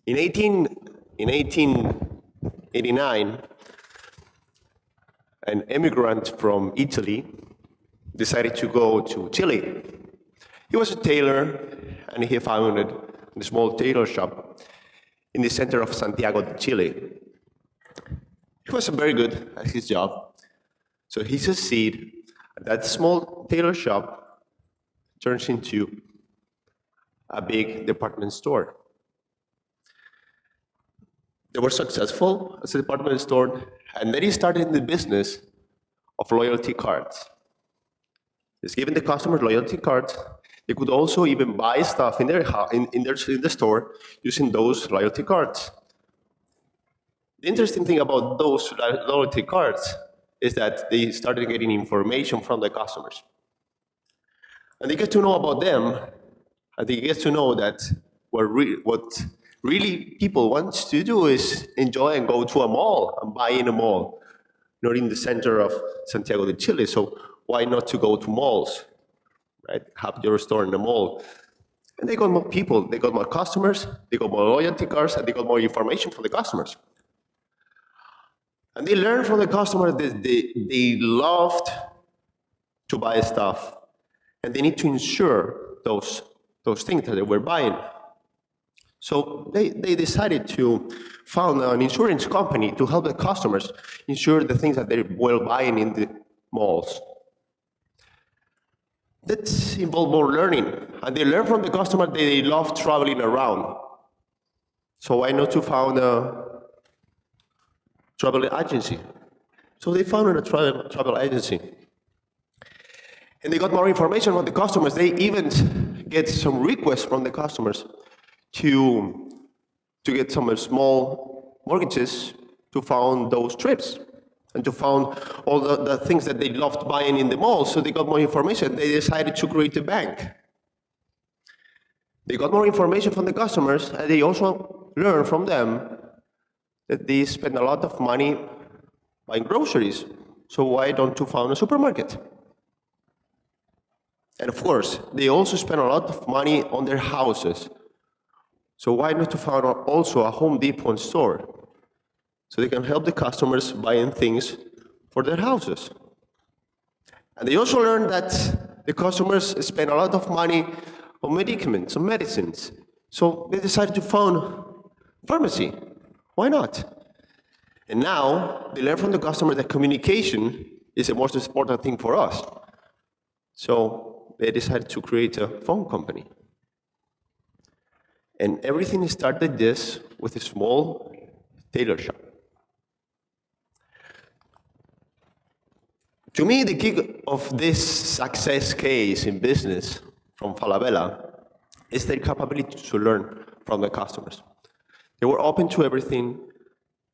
In 1889, an immigrant from Italy decided to go to Chile. He was a tailor, and he founded a small tailor shop in the center of Santiago de Chile. He was very good at his job, so he succeeded. That small tailor shop turns into a big department store. They were successful as a department store, and then he started the business of loyalty cards. He's giving the customers loyalty cards. They could also even buy stuff in their in the store using those loyalty cards. The interesting thing about those loyalty cards is that they started getting information from the customers. And they get to know about them, and they get to know that what really people want to do is enjoy and go to a mall and buy in a mall, not in the center of Santiago de Chile. So why not to go to malls, right? Have your store in a mall. And they got more people, they got more customers, they got more loyalty cards, and they got more information from the customers. And they learned from the customers that they loved to buy stuff, and they need to insure those things that they were buying. So they decided to found an insurance company to help the customers insure the things that they were buying in the malls. That involved more learning, and they learned from the customer that they love traveling around. So why not to found a travel agency? So they founded a travel agency. And they got more information from the customers. They even get some requests from the customers to get some small mortgages to fund those trips and to fund all the things that they loved buying in the mall. So they got more information. They decided to create a bank. They got more information from the customers, and they also learned from them that they spend a lot of money buying groceries. So why don't you found a supermarket? And of course, they also spend a lot of money on their houses. So why not to found also a Home Depot store? So they can help the customers buying things for their houses. And they also learned that the customers spend a lot of money on medicaments, on medicines. So they decided to found pharmacy. Why not? And now they learn from the customer that communication is the most important thing for us. So they decided to create a phone company. And everything started this with a small tailor shop. To me, the key of this success case in business from Falabella is their capability to learn from the customers. They were open to everything,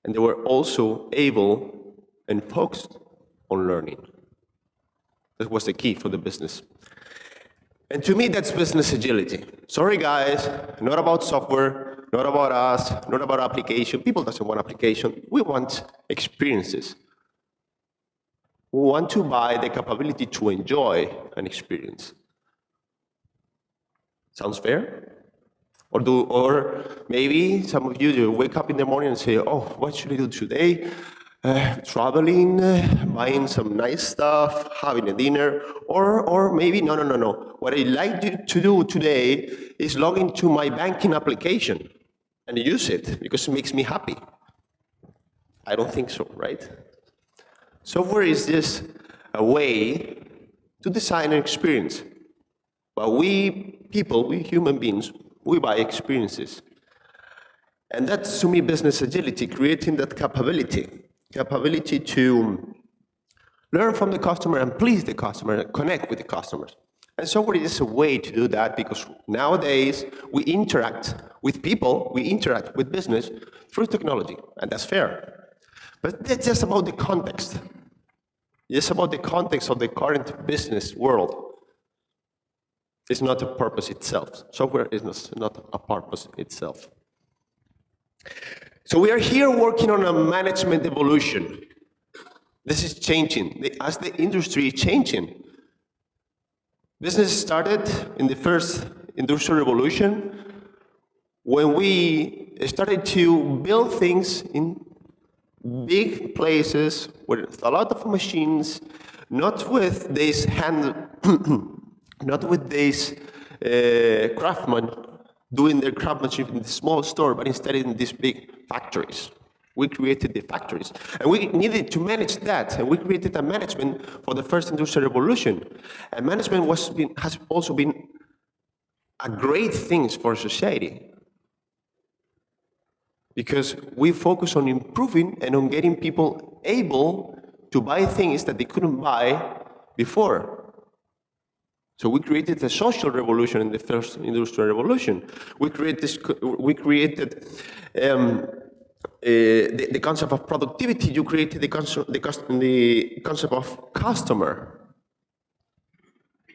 and they were also able and focused on learning. That was the key for the business. And to me, that's business agility. Sorry, guys, not about software, not about us, not about application. People doesn't want application. We want experiences. We want to buy the capability to enjoy an experience. Sounds fair? Or maybe some of you wake up in the morning and say, oh, what should I do today? Traveling, buying some nice stuff, having a dinner, or maybe, no. What I like to do today is log into my banking application and use it because it makes me happy. I don't think so, right? Software is just a way to design an experience. But we people, we human beings, we buy experiences. And that's, to me, business agility, creating that capability to learn from the customer and please the customer and connect with the customers. And software is a way to do that because nowadays we interact with people, we interact with business through technology, and that's fair. But that's just about the context. Just about the context of the current business world. It's not a purpose itself. Software is not a purpose itself. So we are here working on a management evolution. This is changing. As the industry is changing, business started in the first industrial revolution when we started to build things in big places with a lot of machines, not with this not with these craftsmen doing their craftsmanship in the small store, but instead in these big factories. We created the factories, and we needed to manage that, and we created a management for the first industrial revolution. And management has also been a great thing for society, because we focus on improving and on getting people able to buy things that they couldn't buy before. So we created a social revolution in the first industrial revolution. We created the concept of productivity. You created the concept of customer.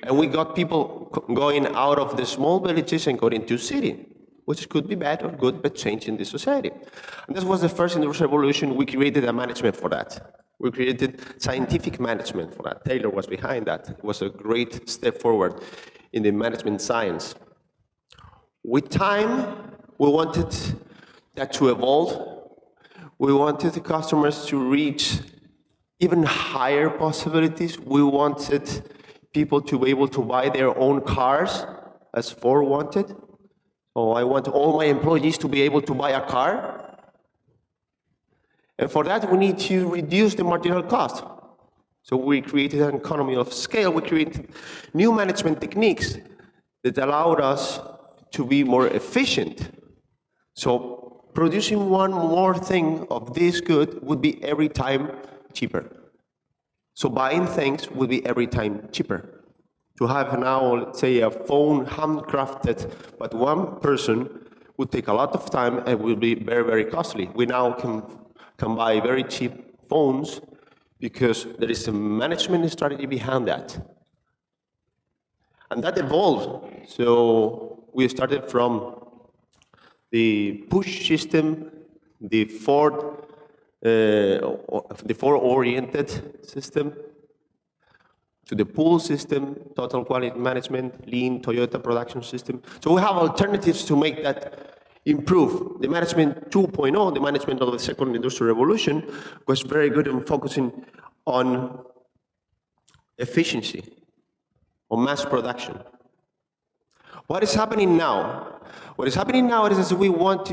And we got people going out of the small villages and going into city, which could be bad or good, but changing the society. And this was the first industrial revolution. We created a management for that. We created scientific management for that. Taylor was behind that. It was a great step forward in the management science. With time, we wanted that to evolve. We wanted the customers to reach even higher possibilities. We wanted people to be able to buy their own cars, as Ford wanted. So I want all my employees to be able to buy a car. And for that, we need to reduce the marginal cost. So we created an economy of scale. We created new management techniques that allowed us to be more efficient. So producing one more thing of this good would be every time cheaper. So buying things would be every time cheaper. To have now, let's say, a phone handcrafted by one person would take a lot of time and will be very, very costly. We now can buy very cheap phones because there is a management strategy behind that. And that evolved. So we started from the push system, the Ford-oriented system, to the pull system, total quality management, lean, Toyota production system. So we have alternatives to make that improve. The management 2.0, the management of the second industrial revolution, was very good in focusing on efficiency, on mass production. What is happening now? What is happening now is that we want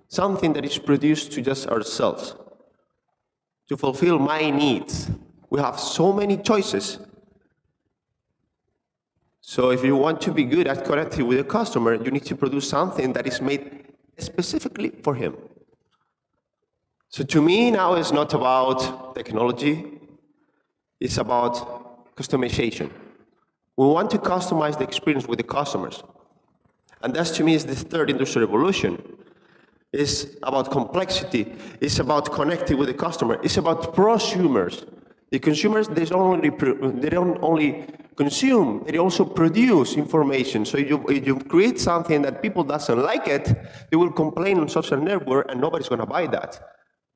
something that is produced to just ourselves, to fulfill my needs. We have so many choices. So if you want to be good at connecting with the customer, you need to produce something that is made specifically for him. So to me now it's not about technology, it's about customization. We want to customize the experience with the customers. And that to me is the third industrial revolution. It's about complexity, it's about connecting with the customer, it's about prosumers. The consumers, they don't only consume, they also produce information. So if you create something that people doesn't like it, they will complain on social network and nobody's going to buy that.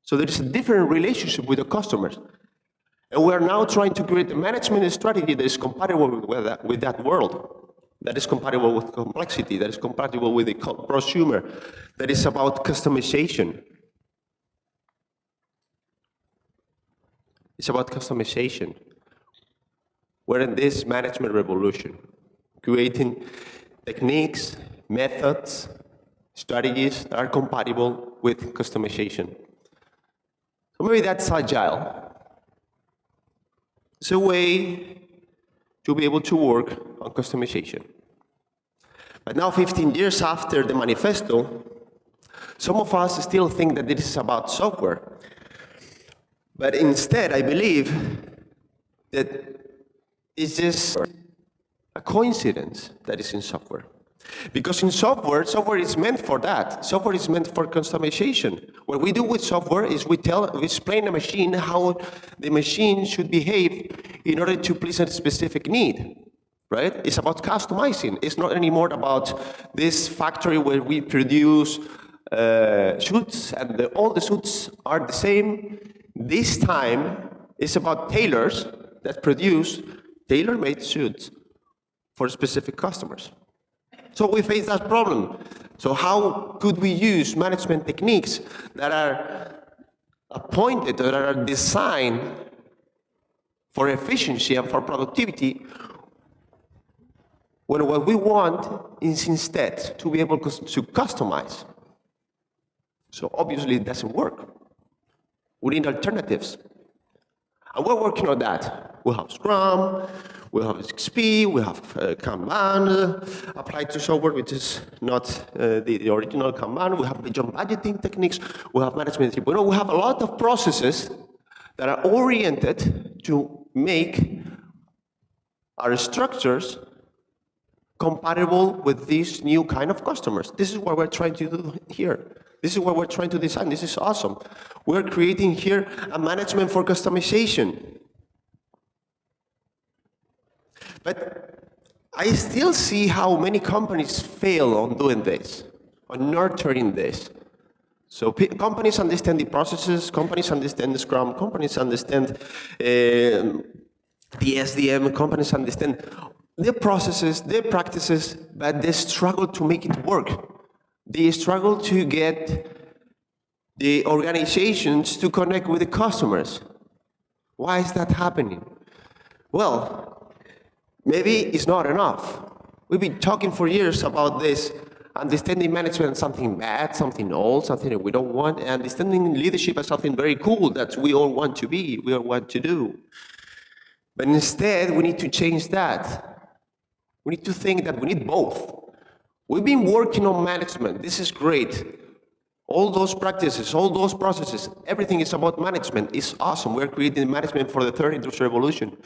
So there is a different relationship with the customers. And we're now trying to create a management strategy that is compatible with that world, that is compatible with complexity, that is compatible with the prosumer, that is about customization. It's about customization. We're in this management revolution, creating techniques, methods, strategies that are compatible with customization. So maybe that's agile. It's a way to be able to work on customization. But now, 15 years after the manifesto, some of us still think that this is about software. But instead, I believe that it's just a coincidence that is in software. Because in software is meant for that. Software is meant for customization. What we do with software is we explain a machine how the machine should behave in order to please a specific need, right? It's about customizing. It's not anymore about this factory where we produce suits and all the suits are the same. This time, it's about tailors that produce tailor-made suits for specific customers. So we face that problem. So how could we use management techniques that are appointed, that are designed for efficiency and for productivity, when what we want is instead to be able to customize? So obviously it doesn't work. We need alternatives. And we're working on that. We have Scrum, we have XP, we have Kanban applied to software, which is not the original Kanban. We have vision budgeting techniques, we have management. We have a lot of processes that are oriented to make our structures compatible with these new kind of customers. This is what we're trying to do here. This is what we're trying to design. This is awesome. We're creating here a management for customization. But I still see how many companies fail on doing this, on nurturing this. So companies understand the processes, companies understand the Scrum, companies understand the SDM, companies understand their processes, their practices, but they struggle to make it work. They struggle to get the organizations to connect with the customers. Why is that happening? Well, maybe it's not enough. We've been talking for years about this, understanding management as something bad, something old, something that we don't want, and understanding leadership as something very cool that we all want to be, we all want to do. But instead, we need to change that. We need to think that we need both. We've been working on management. This is great. All those practices, all those processes, everything is about management. It's awesome. We're creating management for the third industrial revolution.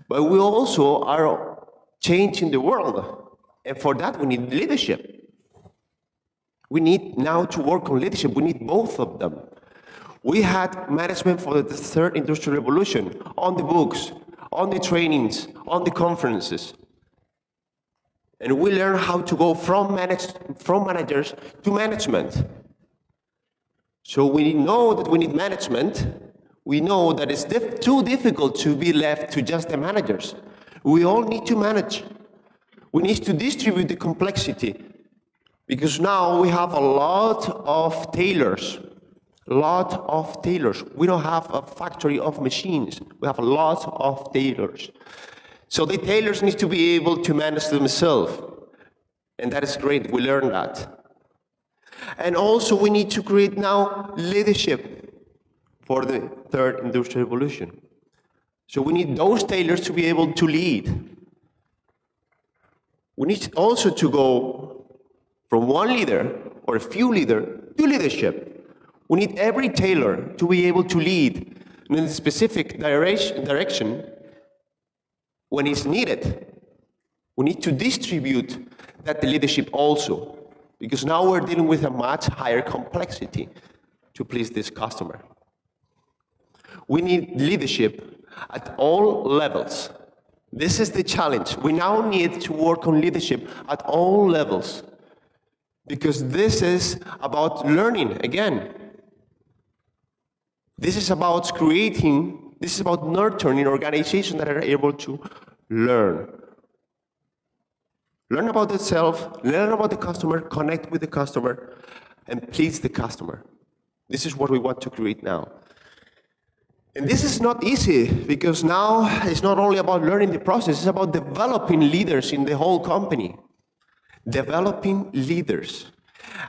But we also are changing the world. And for that, we need leadership. We need now to work on leadership. We need both of them. We had management for the third industrial revolution on the books, on the trainings, on the conferences. And we learn how to go from managers to management. So we know that we need management. We know that it's too difficult to be left to just the managers. We all need to manage. We need to distribute the complexity. Because now we have a lot of tailors. We don't have a factory of machines. We have a lot of tailors. So the tailors need to be able to manage themselves. And that is great, we learned that. And also we need to create now leadership for the third industrial revolution. So we need those tailors to be able to lead. We need also to go from one leader or a few leaders to leadership. We need every tailor to be able to lead in a specific direction when it's needed. We need to distribute that leadership also, because now we're dealing with a much higher complexity to please this customer. We need leadership at all levels. This is the challenge. We now need to work on leadership at all levels, because this is about learning again. This is about creating, this is about nurturing organizations that are able to learn. Learn about itself, learn about the customer, connect with the customer, and please the customer. This is what we want to create now. And this is not easy, because now it's not only about learning the process, it's about developing leaders in the whole company. Developing leaders.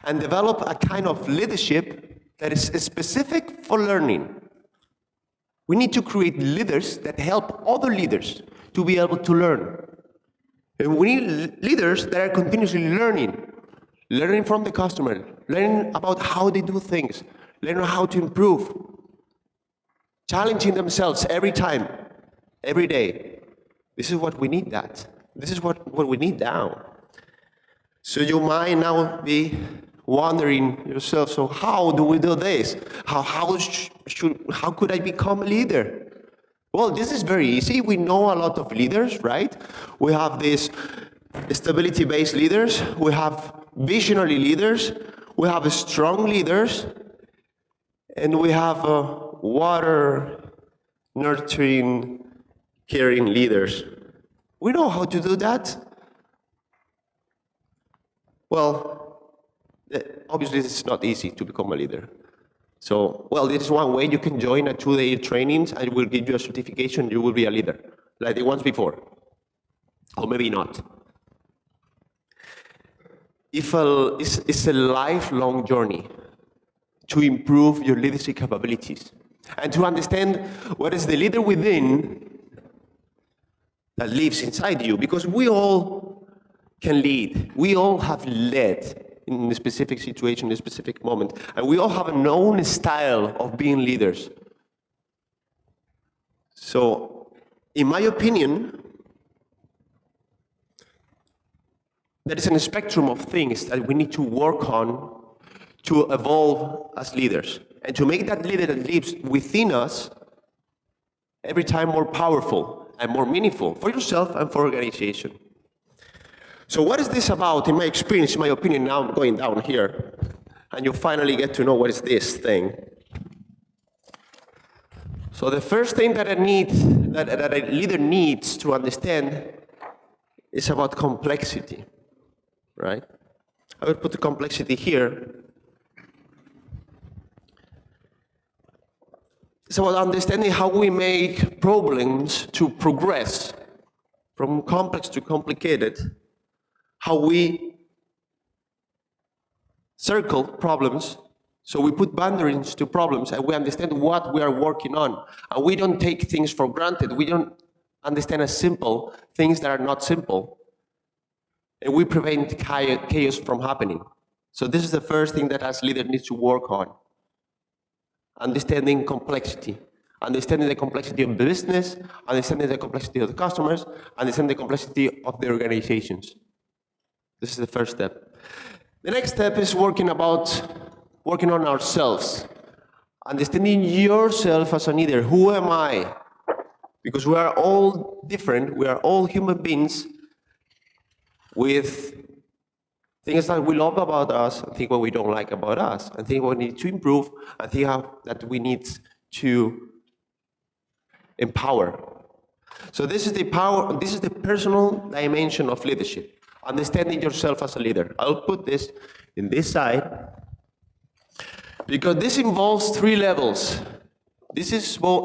And develop a kind of leadership that is specific for learning. We need to create leaders that help other leaders to be able to learn. And we need leaders that are continuously learning from the customer, learning about how they do things, learning how to improve, challenging themselves every time, every day. This is what we need that. This is what we need now. So you might now be wondering yourself, so how do we do this? How could I become a leader? Well, this is very easy. We know a lot of leaders, right? We have these stability-based leaders. We have visionary leaders. We have strong leaders. And we have water, nurturing, caring leaders. We know how to do that. Well, obviously it's not easy to become a leader. So, well, this is one way. You can join a 2-day trainings and it will give you a certification, you will be a leader, like the ones before. Or maybe not. It's a lifelong journey to improve your leadership capabilities and to understand what is the leader within that lives inside you, because we all can lead. We all have led in a specific situation, in a specific moment, and we all have an own style of being leaders. So, in my opinion, there is a spectrum of things that we need to work on to evolve as leaders and to make that leader that lives within us every time more powerful and more meaningful for yourself and for organization. So what is this about? In my experience, in my opinion, now I'm going down here, and you finally get to know what is this thing. So the first thing that a leader needs to understand is about complexity, right? I will put the complexity here. It's about understanding how we make problems to progress from complex to complicated, how we circle problems, so we put boundaries to problems and we understand what we are working on. And we don't take things for granted. We don't understand as simple things that are not simple. And we prevent chaos from happening. So this is the first thing that as leaders need to work on. Understanding complexity. Understanding the complexity of the business, understanding the complexity of the customers, understanding the complexity of the organizations. This is the first step. The next step is working on ourselves. Understanding yourself as a leader. Who am I? Because we are all different. We are all human beings with things that we love about us, and things what we don't like about us, and things what we need to improve, and things that we need to empower. So this is the personal dimension of leadership. Understanding yourself as a leader. I'll put this in this side because this involves 3 levels. This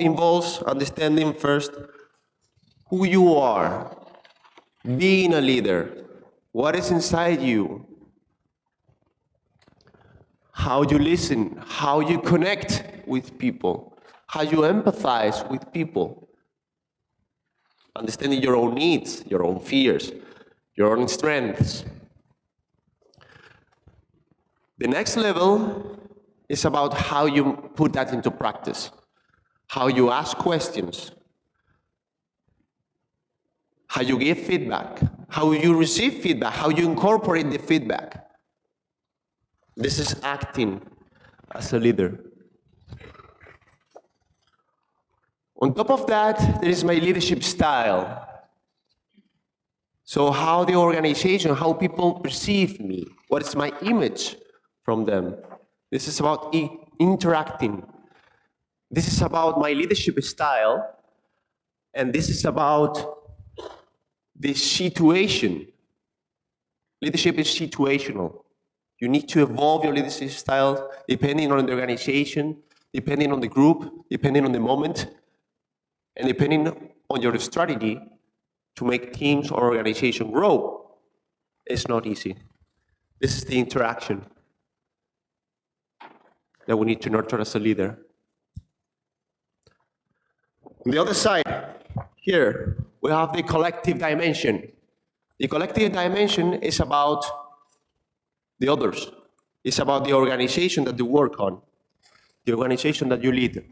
involves understanding first who you are, being a leader, what is inside you, how you listen, how you connect with people, how you empathize with people, understanding your own needs, your own fears, your own strengths. The next level is about how you put that into practice, how you ask questions, how you give feedback, how you receive feedback, how you incorporate the feedback. This is acting as a leader. On top of that, there is my leadership style. So how the organization, how people perceive me, what is my image from them. This is about interacting. This is about my leadership style, and this is about the situation. Leadership is situational. You need to evolve your leadership style depending on the organization, depending on the group, depending on the moment, and depending on your strategy to make teams or organization grow. It's not easy. This is the interaction that we need to nurture as a leader. On the other side, here, we have the collective dimension. The collective dimension is about the others. It's about the organization that you work on, the organization that you lead.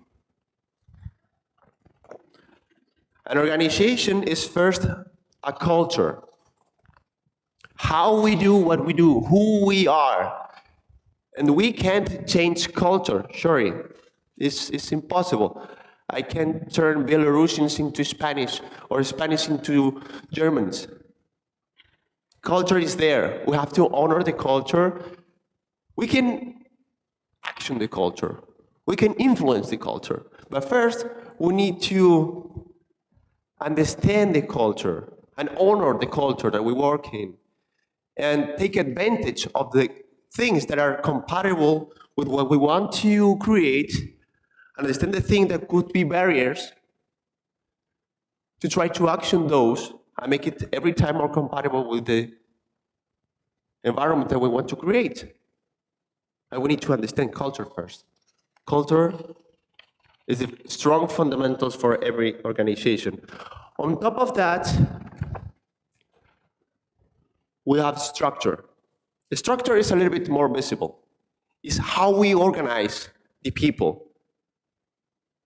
An organization is first a culture. How we do what we do, who we are. And we can't change culture, sorry. It's impossible. I can't turn Belarusians into Spanish or Spanish into Germans. Culture is there. We have to honor the culture. We can action the culture. We can influence the culture. But first, we need to understand the culture and honor the culture that we work in and take advantage of the things that are compatible with what we want to create, understand the things that could be barriers, to try to action those and make it every time more compatible with the environment that we want to create. And we need to understand culture first. Culture is the strong fundamentals for every organization. On top of that, we have structure. The structure is a little bit more visible. It's how we organize the people.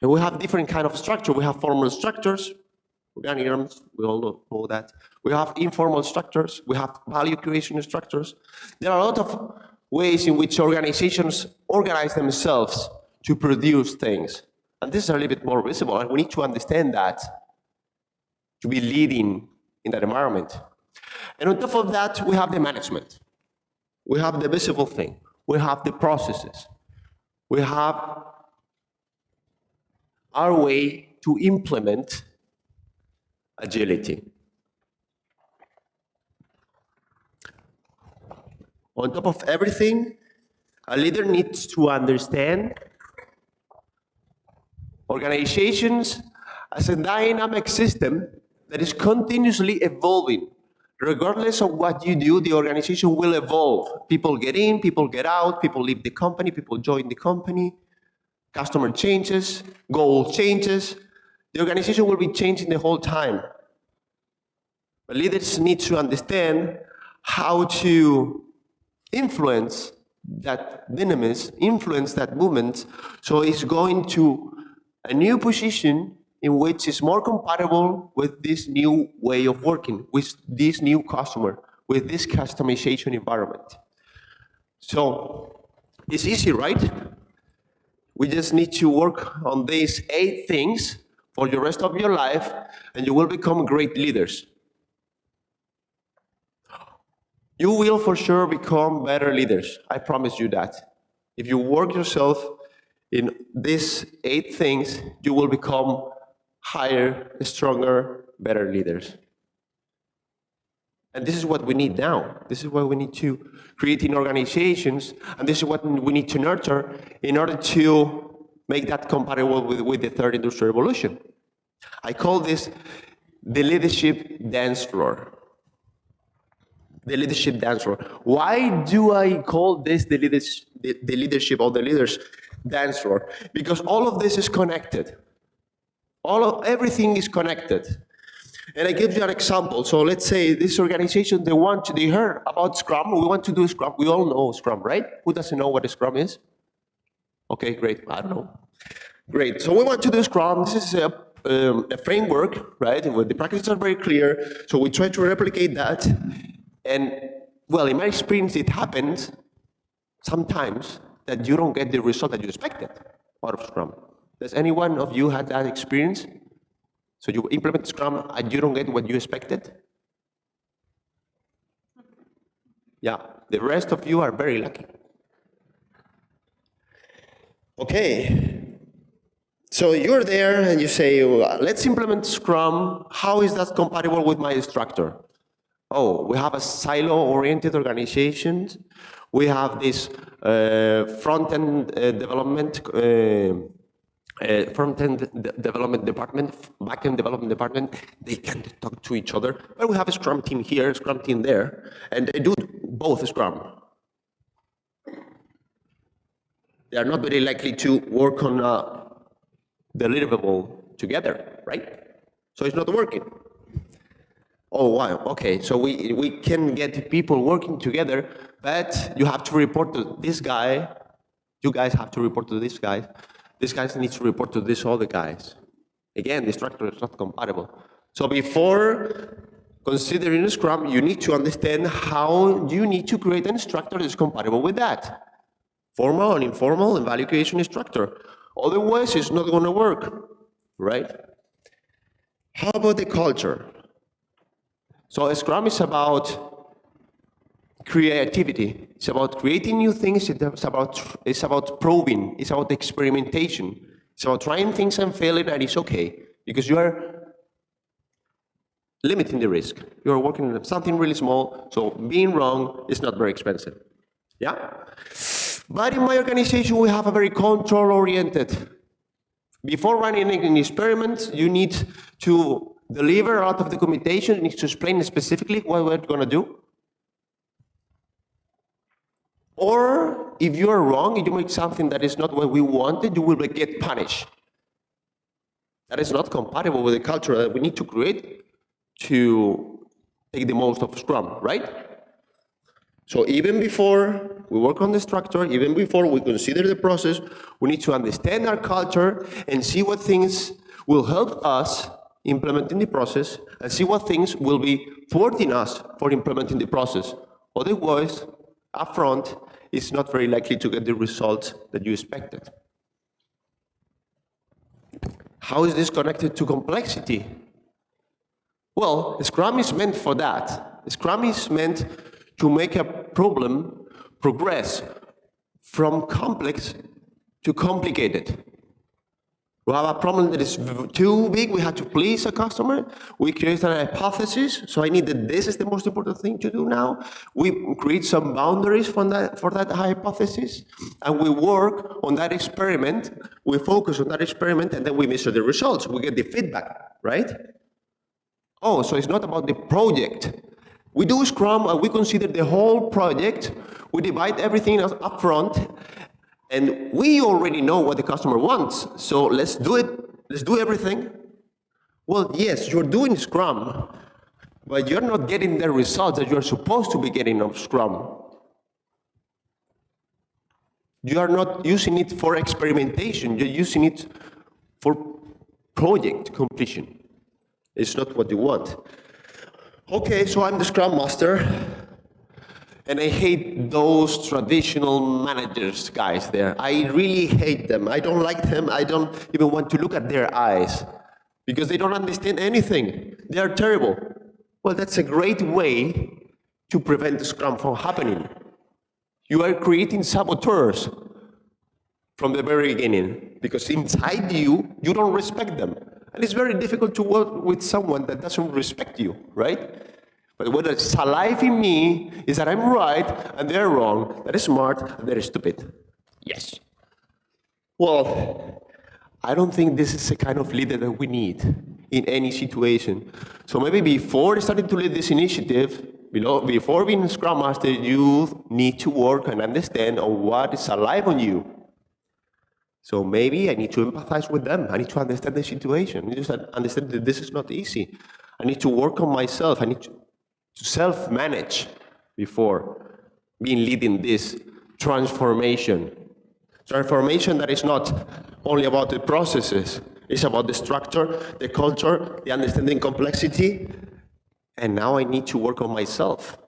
And we have different kind of structure. We have formal structures, organigrams, we all know that. We have informal structures, we have value creation structures. There are a lot of ways in which organizations organize themselves to produce things. And this is a little bit more visible, and we need to understand that to be leading in that environment. And on top of that, we have the management. We have the visible thing. We have the processes. We have our way to implement agility. On top of everything, a leader needs to understand organizations as a dynamic system that is continuously evolving. Regardless of what you do, the organization will evolve. People get in, people get out, people leave the company, people join the company, customer changes, goal changes. The organization will be changing the whole time. But leaders need to understand how to influence that dynamism, influence that movement, so it's going to a new position in which is more compatible with this new way of working, with this new customer, with this customization environment. So it's easy, right? We just need to work on these 8 things for the rest of your life, and you will become great leaders. You will for sure become better leaders. I promise you that. If you work yourself in these 8 things, you will become higher, stronger, better leaders. And this is what we need now. This is what we need to create in organizations, and this is what we need to nurture in order to make that compatible with the third industrial revolution. I call this the leadership dance floor. The leadership dance floor. Why do I call this the leadership or the leaders dance floor? Because all of this is connected. Everything is connected. And I give you an example. So let's say this organization, they heard about Scrum. We want to do Scrum. We all know Scrum, right? Who doesn't know what a Scrum is? Okay, great. I don't know. Great. So we want to do Scrum. This is a framework, right? Where the practices are very clear. So we try to replicate that. And well, in my experience, it happens sometimes that you don't get the result that you expected out of Scrum. Does any one of you had that experience? So you implement Scrum and you don't get what you expected? Yeah, the rest of you are very lucky. Okay, so you're there and you say, well, let's implement Scrum. How is that compatible with my structure? Oh, we have a silo-oriented organization. We have this front-end development development department, back-end development department. They can't talk to each other. But we have a Scrum team here, a Scrum team there, and they do both Scrum. They are not very likely to work on a deliverable together, right? So it's not working. Oh, wow, okay, so we can get people working together, but you have to report to this guy, you guys have to report to this guy needs to report to this other guys. Again, the structure is not compatible. So before considering a Scrum, you need to understand how you need to create a structure that is compatible with that. Formal and informal and value creation structure. Otherwise, it's not going to work, right? How about the culture? So Scrum is about creativity. It's about creating new things. It's about probing. It's about experimentation. It's about trying things and failing, and it's okay because you are limiting the risk. You are working on something really small, so being wrong is not very expensive. Yeah? But in my organization, we have a very control-oriented. Before running an experiment, you need to deliver a lot of documentation. You need to explain specifically what we're going to do. Or if you are wrong, if you make something that is not what we wanted, you will get punished. That is not compatible with the culture that we need to create to take the most of Scrum, right? So even before we work on the structure, even before we consider the process, we need to understand our culture and see what things will help us implementing the process and see what things will be thwarting us for implementing the process. Otherwise, upfront, it's not very likely to get the results that you expected. How is this connected to complexity? Well, Scrum is meant for that. Scrum is meant to make a problem progress from complex to complicated. We have a problem that is too big, we have to please a customer, we create a hypothesis, so I need that this is the most important thing to do now. We create some boundaries for that hypothesis, and we work on that experiment, we focus on that experiment, and then we measure the results, we get the feedback, right? Oh, so it's not about the project. We do Scrum and we consider the whole project, we divide everything up front, and we already know what the customer wants, so let's do it, let's do everything. Well, yes, you're doing Scrum, but you're not getting the results that you're supposed to be getting of Scrum. You are not using it for experimentation, you're using it for project completion. It's not what you want. Okay, so I'm the Scrum Master, and I hate those traditional managers guys there. I really hate them. I don't like them. I don't even want to look at their eyes because they don't understand anything. They are terrible. Well, that's a great way to prevent Scrum from happening. You are creating saboteurs from the very beginning because inside you, you don't respect them. And it's very difficult to work with someone that doesn't respect you, right? But what is alive in me is that I'm right and they're wrong, they're smart and they're stupid. Yes. Well, I don't think this is the kind of leader that we need in any situation. So maybe before starting to lead this initiative, before being a Scrum Master, you need to work and understand on what is alive on you. So maybe I need to empathize with them. I need to understand the situation. I need to understand that this is not easy. I need to work on myself. I need to self-manage before being leading this transformation. Transformation that is not only about the processes, it's about the structure, the culture, the understanding complexity, and now I need to work on myself.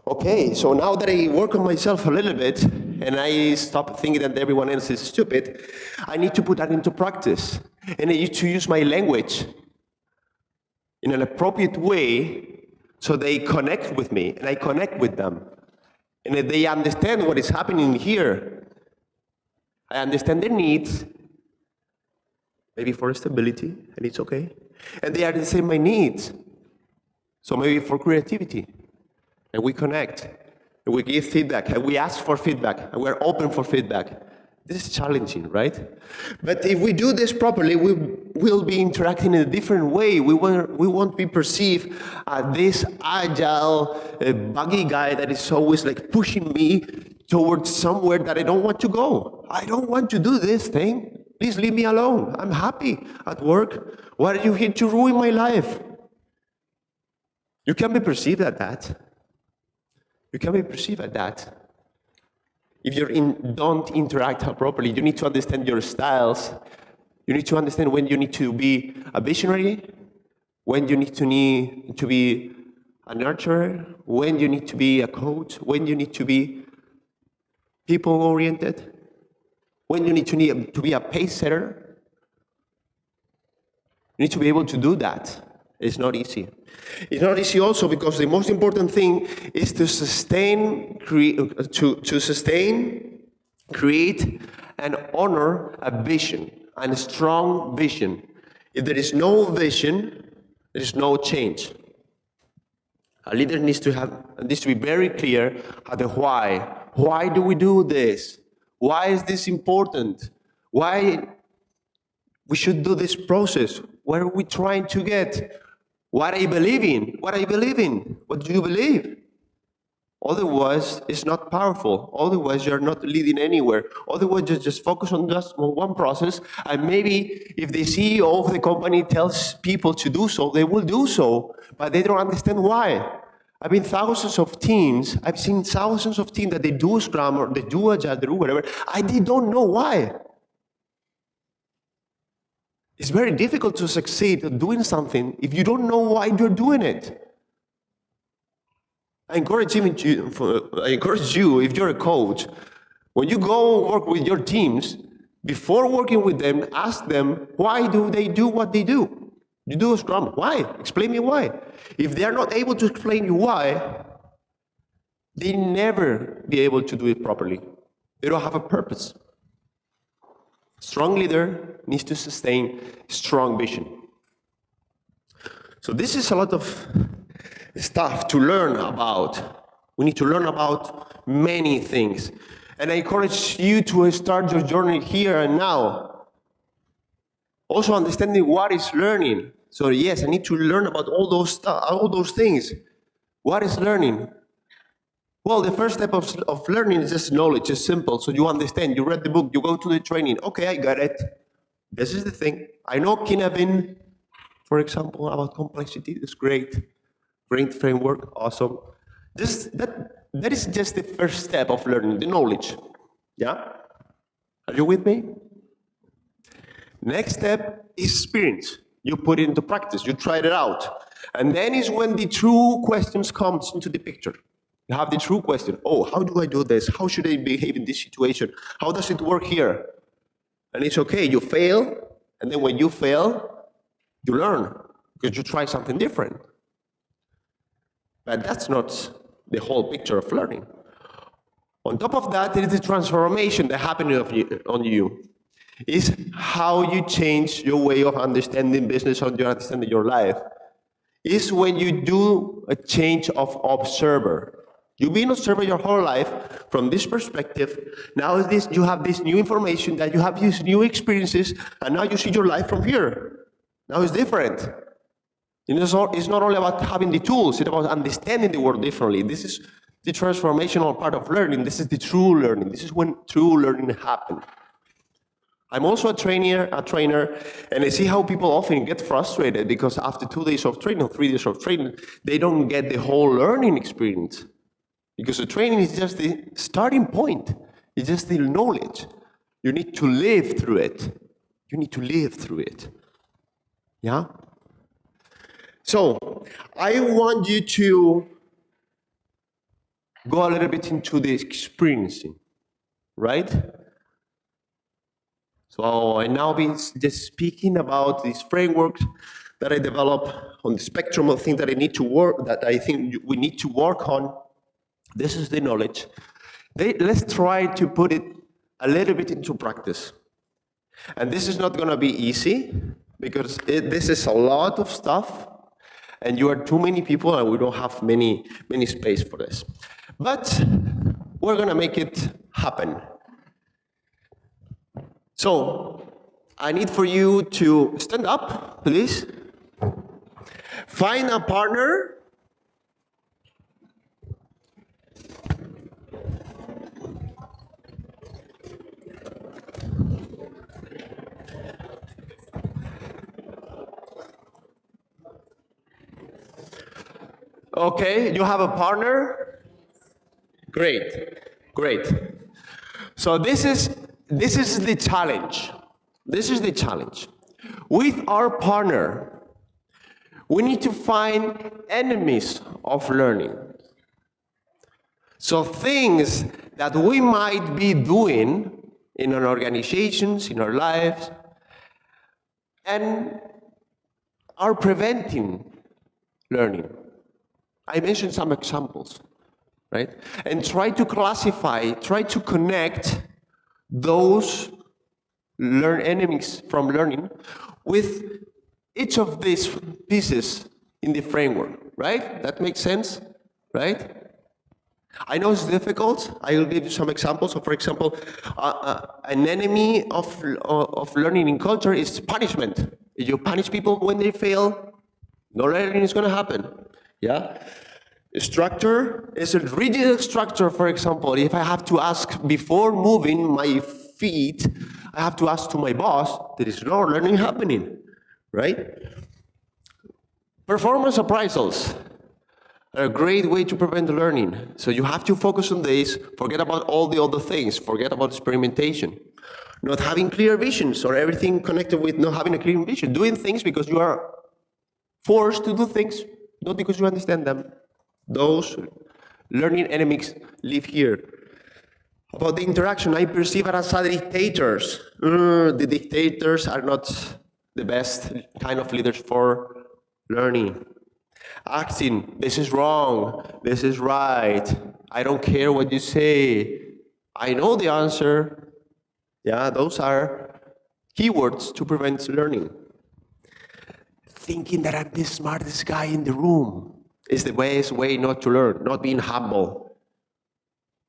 Okay, so now that I work on myself a little bit, and I stop thinking that everyone else is stupid, I need to put that into practice, and I need to use my language in an appropriate way so they connect with me and I connect with them. And if they understand what is happening here, I understand their needs, maybe for stability, and it's okay. And they understand my needs, so maybe for creativity. And we connect, and we give feedback, and we ask for feedback, and we're open for feedback. This is challenging, right? But if we do this properly, we will be interacting in a different way. We won't be perceived as this agile, buggy guy that is always like pushing me towards somewhere that I don't want to go. I don't want to do this thing. Please leave me alone. I'm happy at work. Why are you here to ruin my life? You can be perceived at that. You can be perceived at that. If you don't interact properly, you need to understand your styles. You need to understand when you need to be a visionary, when you need to be a nurturer, when you need to be a coach, when you need to be people-oriented, when you need to be a pace setter. You need to be able to do that. It's not easy. It's not easy also because the most important thing is to sustain, create, and honor a vision, and a strong vision. If there is no vision, there is no change. A leader needs to be very clear at the why. Why do we do this? Why is this important? Why we should do this process? Where are we trying to get? What I believe in? What I believe in? What do you believe? Otherwise, it's not powerful. Otherwise, you're not leading anywhere. Otherwise, you just focus on just one process, and maybe if the CEO of the company tells people to do so, they will do so, but they don't understand why. I've seen thousands of teams that they do Scrum or they do Agile, they do whatever, they don't know why. It's very difficult to succeed at doing something if you don't know why you're doing it. I encourage you, if you're a coach, when you go work with your teams, before working with them, ask them, why do they do what they do? You do a Scrum, why? Explain me why. If they are not able to explain you why, they never be able to do it properly. They don't have a purpose. Strong leader needs to sustain strong vision. So this is a lot of stuff to learn about. We need to learn about many things. And I encourage you to start your journey here and now. Also understanding what is learning. So yes, I need to learn about all those things. What is learning? Well, the first step of learning is just knowledge. It's simple. So you understand, you read the book, you go to the training. Okay, I got it. This is the thing. I know Kinevin, for example, about complexity. It's great. Great framework, awesome. That is just the first step of learning, the knowledge. Yeah? Are you with me? Next step is experience. You put it into practice, you tried it out. And then is when the true questions comes into the picture. You have the true question. Oh, how do I do this? How should I behave in this situation? How does it work here? And it's okay, you fail, and then when you fail, you learn, because you try something different. But that's not the whole picture of learning. On top of that, there is the transformation that happens on you. It's how you change your way of understanding business, how you understand your life. It's when you do a change of observer. You've been an observer your whole life from this perspective. Now you have this new information, that you have these new experiences, and now you see your life from here. Now it's different. It's not only about having the tools, it's about understanding the world differently. This is the transformational part of learning. This is the true learning. This is when true learning happens. I'm also a trainer, and I see how people often get frustrated because after 2 days of training, 3 days of training, they don't get the whole learning experience. Because the training is just the starting point. It's just the knowledge. You need to live through it. You need to live through it. Yeah? So, I want you to go a little bit into the experiencing, right? So, I now been just speaking about these frameworks that I develop on the spectrum of things that I think we need to work on. This is the knowledge. Let's try to put it a little bit into practice. And this is not going to be easy, because this is a lot of stuff, and you are too many people, and we don't have many space for this. But we're going to make it happen. So I need for you to stand up, please. Find a partner. Okay, you have a partner? Great. So this is the challenge. This is the challenge. With our partner, we need to find enemies of learning. So things that we might be doing in our organizations, in our lives, and are preventing learning. I mentioned some examples, right? And try to classify, try to connect those enemies from learning with each of these pieces in the framework. right? That makes sense, right? I know it's difficult. I will give you some examples. So, for example, an enemy of learning in culture is punishment. If you punish people when they fail, no learning is going to happen. Yeah. Structure is a rigid structure. For example, if I have to ask before moving my feet, I have to ask to my boss. There is no learning happening, right? Performance appraisals are a great way to prevent learning. So you have to focus on this, forget about all the other things, forget about experimentation. Not having clear visions or everything connected with not having a clear vision. Doing things because you are forced to do things, not because you understand them. Those learning enemies live here. About the interaction, I perceive it as dictators. The dictators are not the best kind of leaders for learning. Acting, this is wrong, this is right, I don't care what you say, I know the answer. Yeah, those are keywords to prevent learning. Thinking that I'm the smartest guy in the room is the best way not to learn. Not being humble.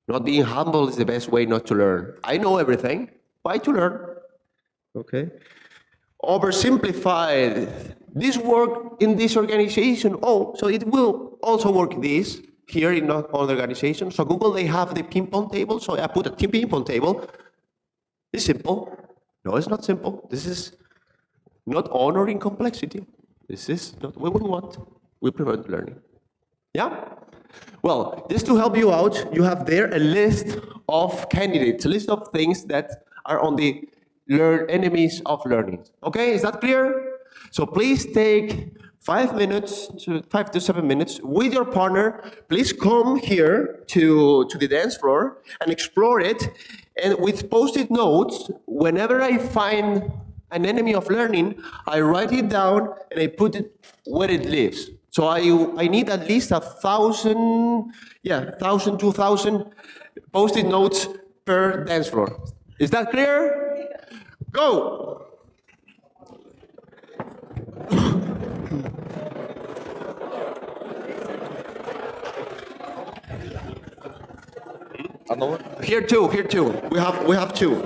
Not being humble is the best way not to learn. I know everything. Why to learn? Okay. Oversimplified. This work in this organization, oh, so it will also work this here in other organizations. So Google, they have the ping pong table, so I put a ping pong table. It's simple. No, it's not simple. This is not honoring complexity. This is not what we want. We prevent learning. Yeah? Well, just to help you out, you have there a list of candidates, a list of things that are on the enemies of learning. Okay, is that clear? So please take 5 to 7 minutes with your partner. Please come here to the dance floor and explore it. And with post-it notes, whenever I find an enemy of learning, I write it down and I put it where it lives. So I need at least 1,000, 2,000 post-it notes per dance floor. Is that clear? Go! Here too. We have two.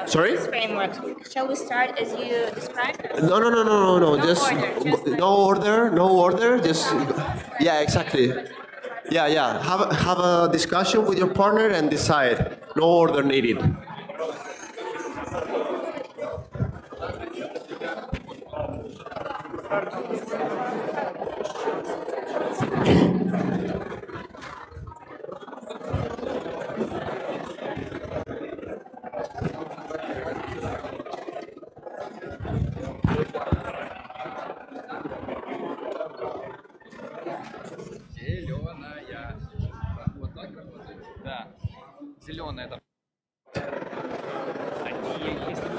Sorry? This framework. Shall we start as you described? No. No Just order, no order. Just yeah, exactly. Yeah. Have a discussion with your partner and decide. No order needed. Зеленая. Вот так работает? Да. Зеленая там. Они, если вы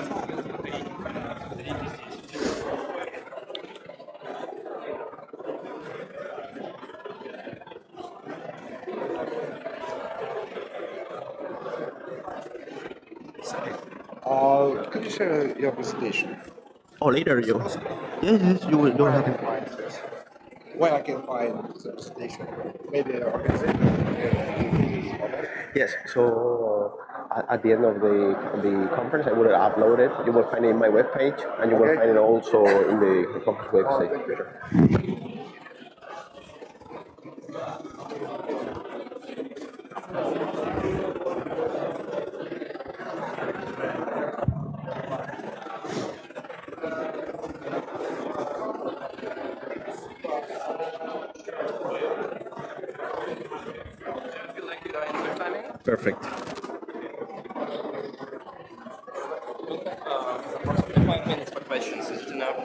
смотрите здесь. Could you share your presentation? Oh, later you. Yes, you will. You'll have it. Where I can find the presentation? Maybe an organization. Yes. So at the end of the conference, I will upload it. You will find it in my webpage, and you will find it also in the conference website. Perfect. Approximately 5 minutes per questions. Is it enough?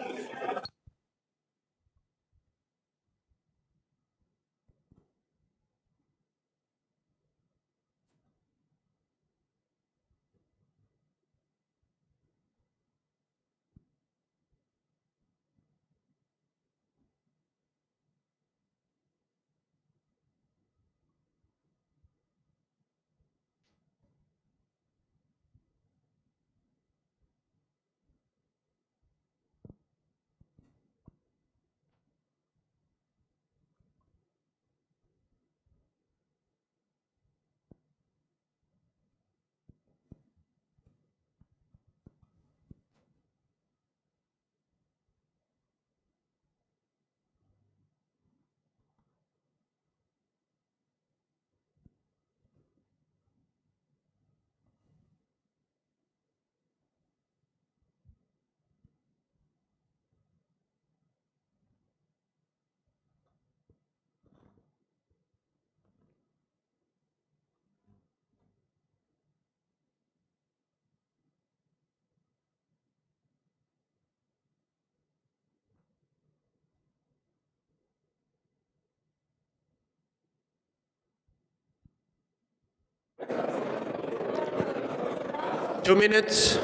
2 minutes.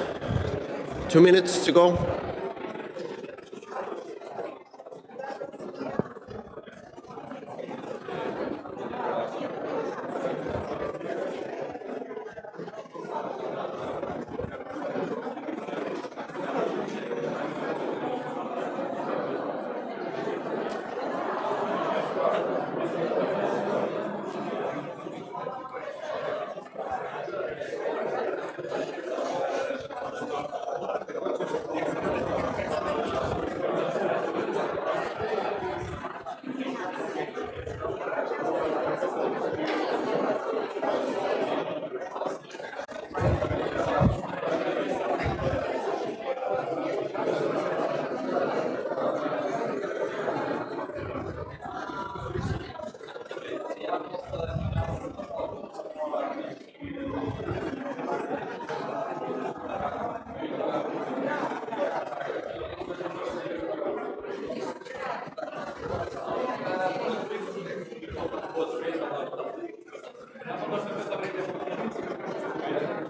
2 minutes to go.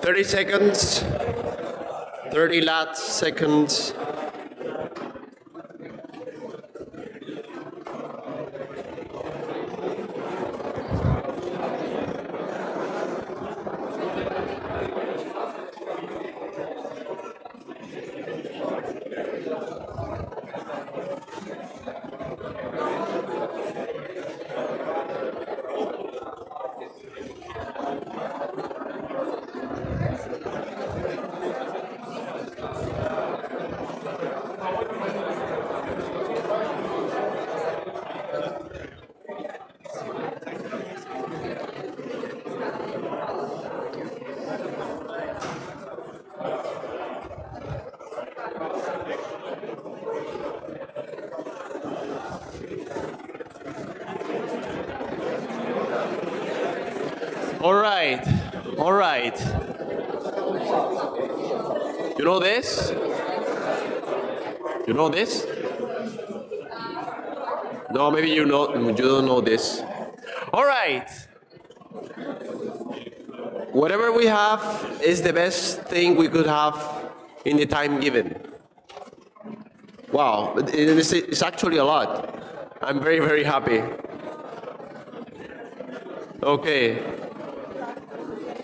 Thirty seconds. 30 last seconds. All right, all right. You know this? You know this? No, maybe you don't know this. All right. Whatever we have is the best thing we could have in the time given. Wow, it's actually a lot. I'm very, very happy. Okay.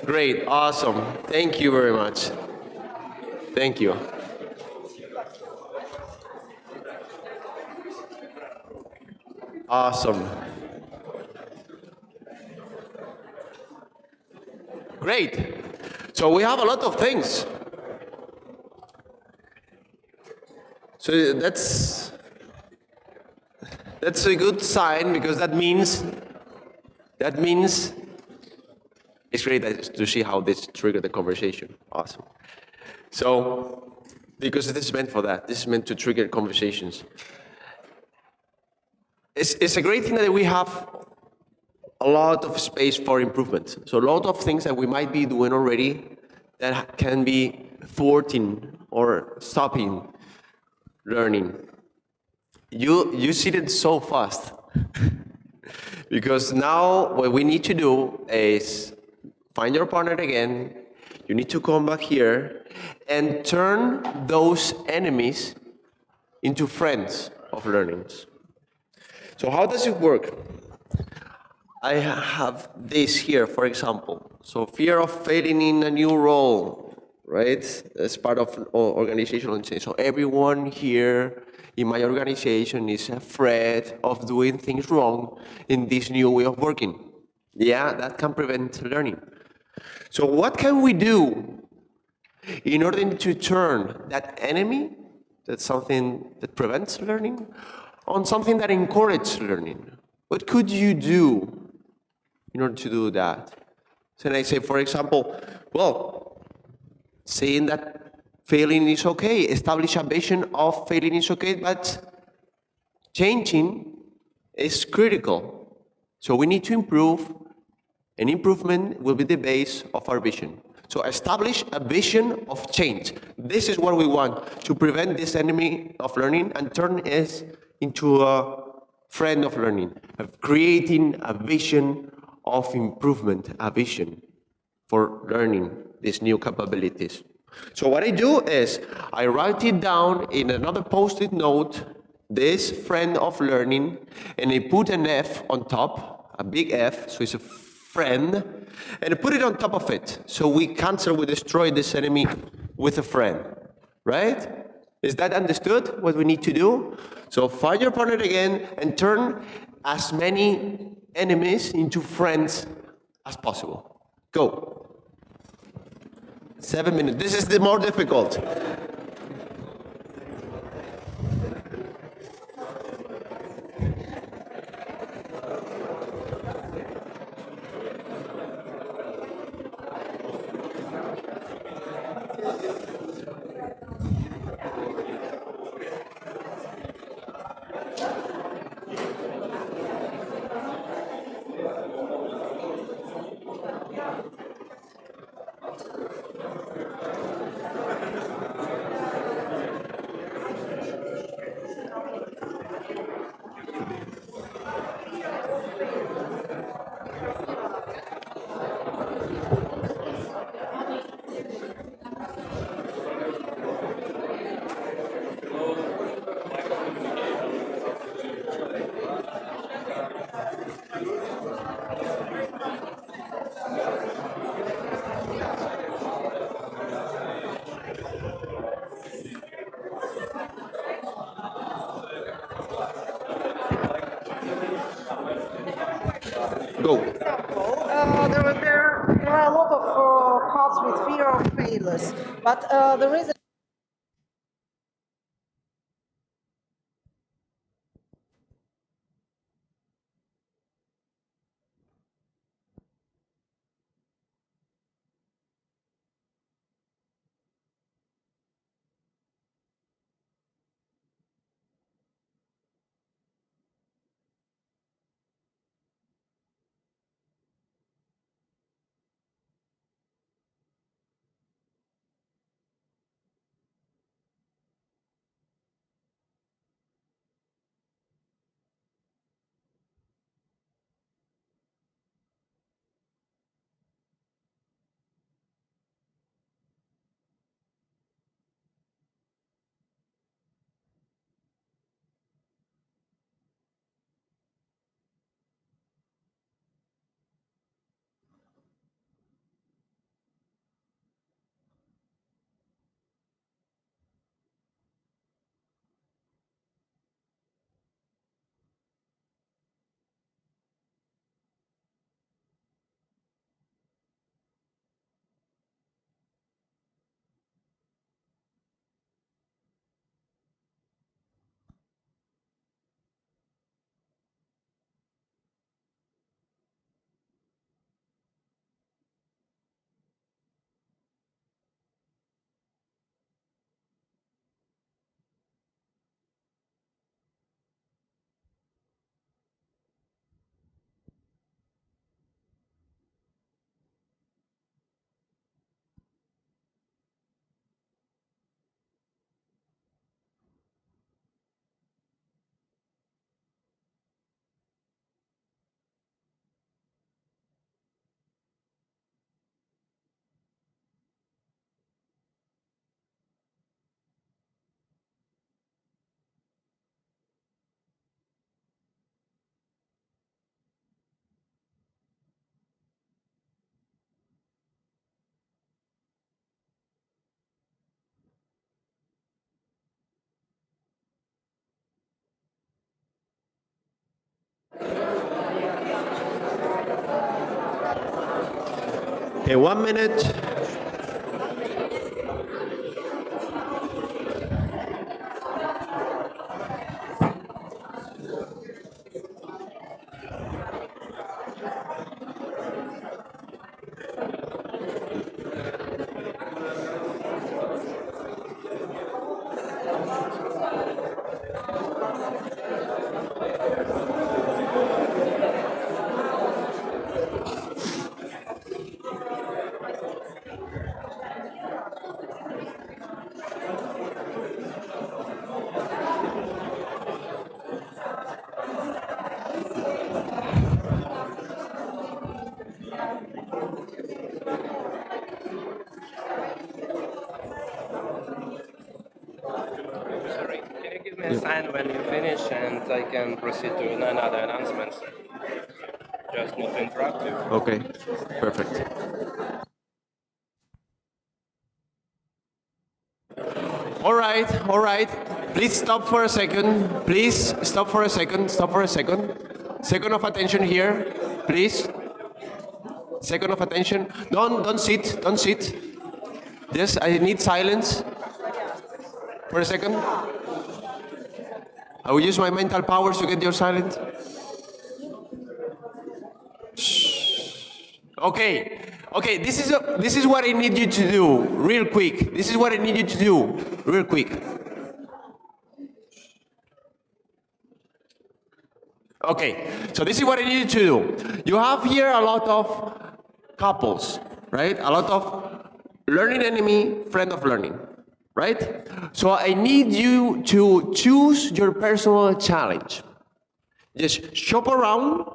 Great, awesome. Thank you very much. Thank you. Awesome. Great. So we have a lot of things. So that's a good sign, because that means it's great to see how this triggered the conversation. Awesome. So, because this is meant for that. This is meant to trigger conversations. It's a great thing that we have a lot of space for improvement. So a lot of things that we might be doing already that can be thwarting or stopping learning. You see it so fast. Because now what we need to do is find your partner again. You need to come back here and turn those enemies into friends of learnings. So how does it work? I have this here, for example. So fear of failing in a new role, right? As part of organizational change. So everyone here in my organization is afraid of doing things wrong in this new way of working. Yeah, that can prevent learning. So what can we do in order to turn that enemy, that's something that prevents learning, on something that encourages learning? What could you do in order to do that? So I say, for example, well, saying that failing is okay, establish a vision of failing is okay, but changing is critical. So we need to improve, and improvement will be the base of our vision. So establish a vision of change. This is what we want, to prevent this enemy of learning and turn it into a friend of learning, of creating a vision of improvement, a vision for learning these new capabilities. So what I do is I write it down in another post-it note, this friend of learning, and I put an F on top, a big F, so it's a friend, and I put it on top of it. So we cancel, we destroy this enemy with a friend, right? Is that understood, what we need to do? So find your partner again and turn as many enemies into friends as possible. Go. 7 minutes. This is the more difficult. Go. There are a lot of paths with fear of failures, but there is Okay, 1 minute. when you finish, and I can proceed to another announcements. Just not to interrupt you. Okay, perfect. All right. Please stop for a second. Please stop for a second. Stop for a second. Second of attention here, please. Second of attention. Don't sit. Don't sit. Yes, I need silence for a second. I will use my mental powers to get your silence. Okay. Okay. This is what I need you to do, real quick. This is what I need you to do, real quick. Okay, so this is what I need you to do. You have here a lot of couples, right? A lot of learning enemy, friend of learning, right? So I need you to choose your personal challenge. Just shop around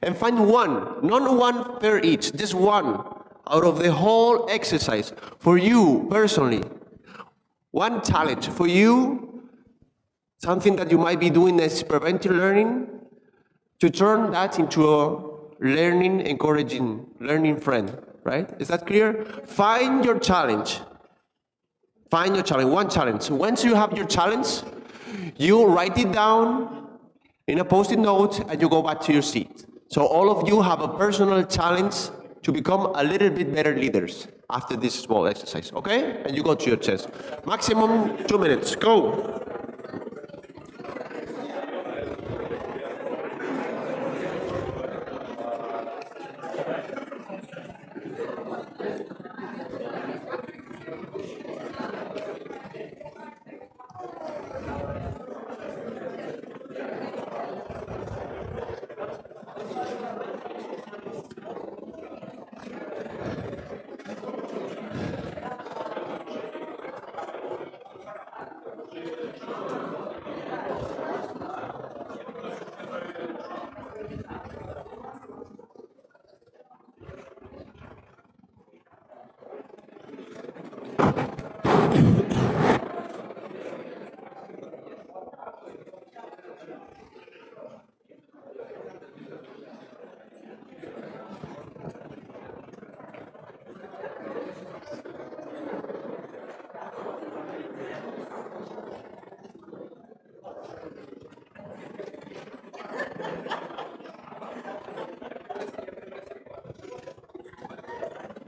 and find one, not one per each, just one out of the whole exercise for you personally. One challenge for you, something that you might be doing as preventive learning, to turn that into a learning, encouraging, learning friend, right? Is that clear? Find your challenge. Find your challenge, one challenge. Once you have your challenge, you write it down in a post-it note and you go back to your seat. So all of you have a personal challenge to become a little bit better leaders after this small exercise, okay? And you go to your chest. Maximum 2 minutes, go.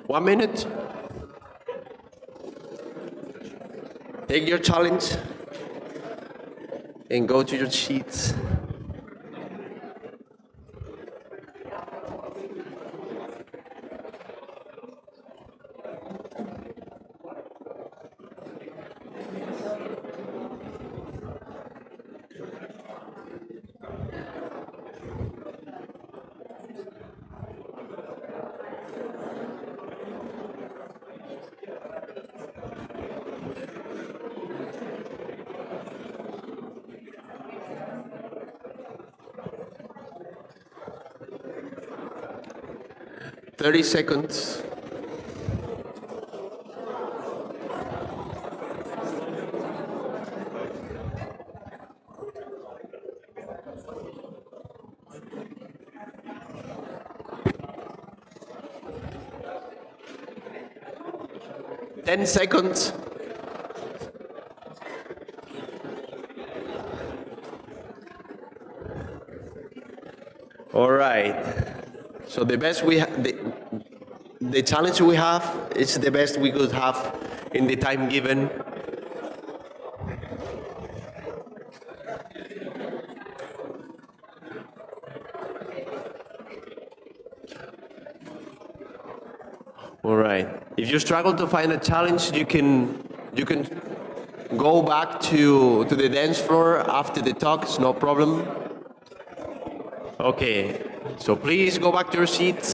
One minute. Take your challenge and go to your sheets. Thirty seconds. Ten seconds. All right. So the best the challenge we have is the best we could have in the time given. All right. If you struggle to find a challenge, you can go back to the dance floor after the talk. It's no problem. Okay. So please go back to your seats.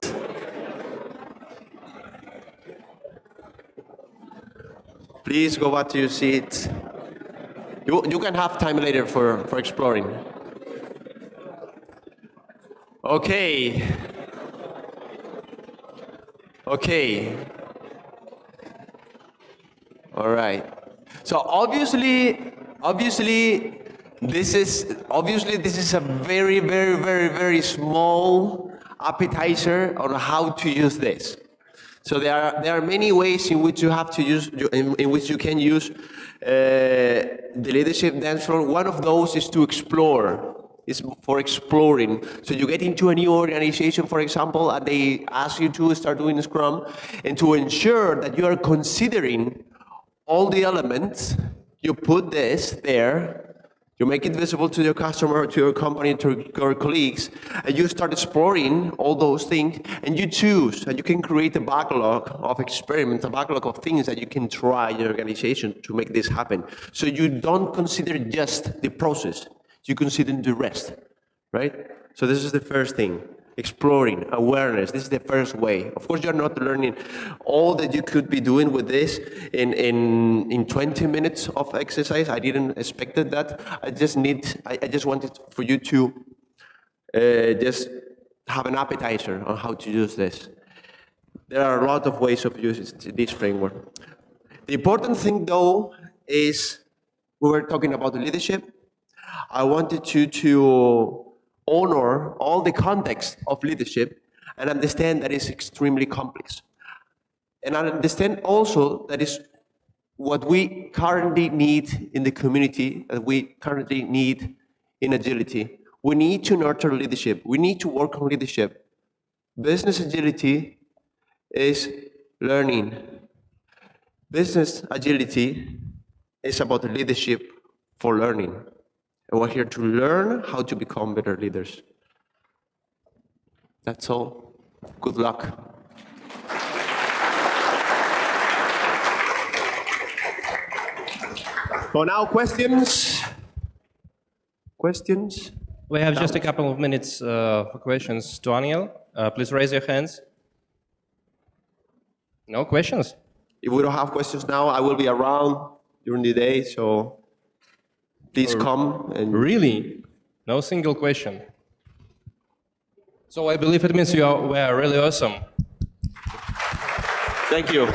Please go back to your seats. You can have time later for exploring. Okay. Okay. All right. So obviously, This is a very, very, very, very small appetizer on how to use this. So there are many ways in which you have to use, in which you can use the leadership dance floor. One of those is to explore. It's for exploring. So you get into a new organization, for example, and they ask you to start doing Scrum, and to ensure that you are considering all the elements, you put this there. You make it visible to your customer, to your company, to your colleagues, and you start exploring all those things, and you choose, and you can create a backlog of experiments, a backlog of things that you can try in your organization to make this happen. So you don't consider just the process, you consider the rest, right? So this is the first thing. Exploring, awareness, this is the first way. Of course, you're not learning all that you could be doing with this in 20 minutes of exercise. I didn't expect that. I just wanted for you to just have an appetizer on how to use this. There are a lot of ways of using this framework. The important thing, though, is we were talking about the leadership. I wanted you to honor all the context of leadership and understand that it's extremely complex. And I understand also that is what we currently need in the community, that we currently need in agility. We need to nurture leadership. We need to work on leadership. Business agility is learning. Business agility is about leadership for learning. And we're here to learn how to become better leaders. That's all. Good luck. So now questions? Questions? We have just a couple of minutes for questions to Aniel. Please raise your hands. No questions? If we don't have questions now, I will be around during the day, so please come. And Really? No single question? So I believe it means we are really awesome. thank you.